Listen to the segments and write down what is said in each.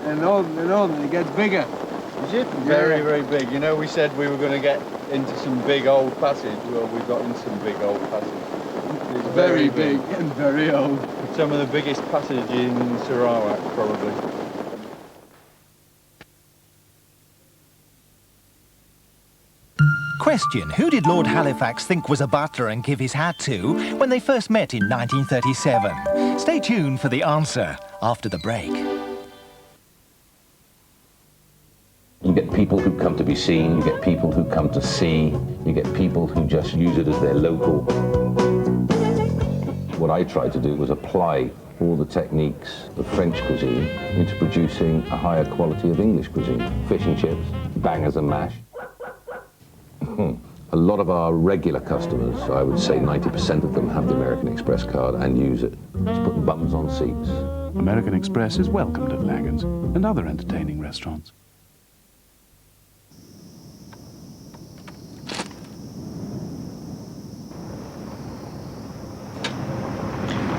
and it gets bigger. Is it? Very, very big. You know, we said we were going to get into some big old passage. Well, we've got into some big old passage. It's very big and very old. Some of the biggest passage in Sarawak, probably. Question: who did Lord Halifax think was a butler and give his hat to when they first met in 1937? Stay tuned for the answer after the break. You get people who come to be seen, you get people who come to see, you get people who just use it as their local. What I tried to do was apply all the techniques of French cuisine into producing a higher quality of English cuisine. Fish and chips, bangers and mash. A lot of our regular customers, I would say 90% of them, have the American Express card and use it. It's putting bums on seats. American Express is welcomed at Langan's and other entertaining restaurants.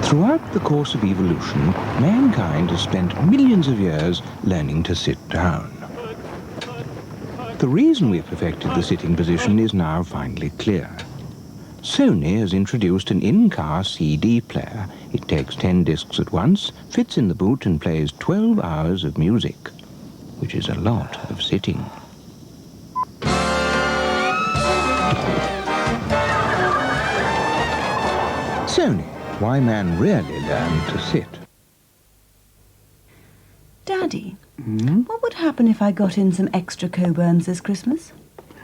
Throughout the course of evolution, mankind has spent millions of years learning to sit down. The reason we've perfected the sitting position is now finally clear. Sony has introduced an in-car CD player. It takes 10 discs at once, fits in the boot and plays 12 hours of music, which is a lot of sitting. Sony, why man really learned to sit. Daddy, what would happen if I got in some extra Coburns this Christmas?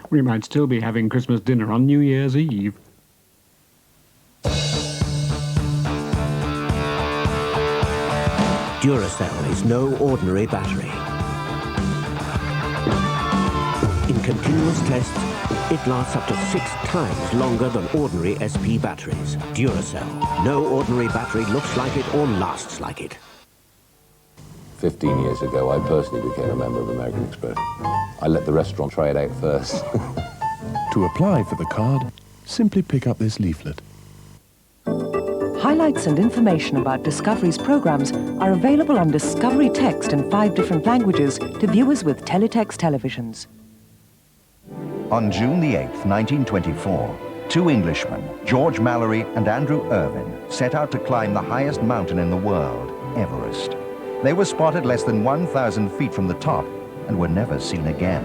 We might still be having Christmas dinner on New Year's Eve. Duracell is no ordinary battery. In continuous tests, it lasts up to 6 times longer than ordinary SP batteries. Duracell. No ordinary battery looks like it or lasts like it. 15 years ago, I personally became a member of American Express. I let the restaurant try it out first. To apply for the card, simply pick up this leaflet. Highlights and information about Discovery's programs are available on Discovery Text in 5 different languages to viewers with teletext televisions. On June the 8th, 1924, 2 Englishmen, George Mallory and Andrew Irvine, set out to climb the highest mountain in the world, Everest. They were spotted less than 1,000 feet from the top and were never seen again.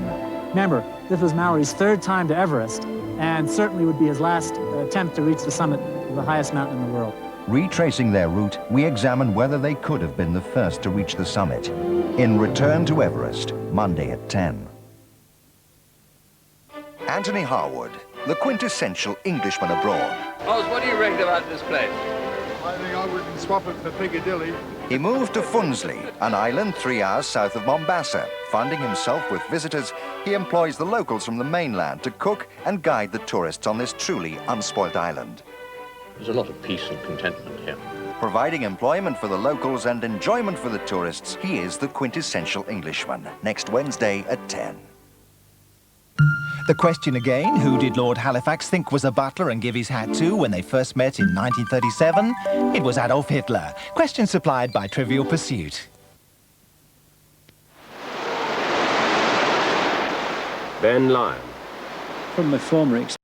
Remember, this was Mallory's 3rd time to Everest, and certainly would be his last attempt to reach the summit of the highest mountain in the world. Retracing their route, we examined whether they could have been the first to reach the summit. In Return to Everest, Monday at 10. Anthony Harwood, the quintessential Englishman abroad. Oz, what do you reckon about this place? I think I wouldn't swap it for Piccadilly. He moved to Funsley, an island 3 hours south of Mombasa. Funding himself with visitors, he employs the locals from the mainland to cook and guide the tourists on this truly unspoilt island. There's a lot of peace and contentment here. Providing employment for the locals and enjoyment for the tourists, he is the quintessential Englishman. Next Wednesday at 10. The question again: who did Lord Halifax think was a butler and give his hat to when they first met in 1937? It was Adolf Hitler. Question supplied by Trivial Pursuit. Ben Lyon. From my former experience,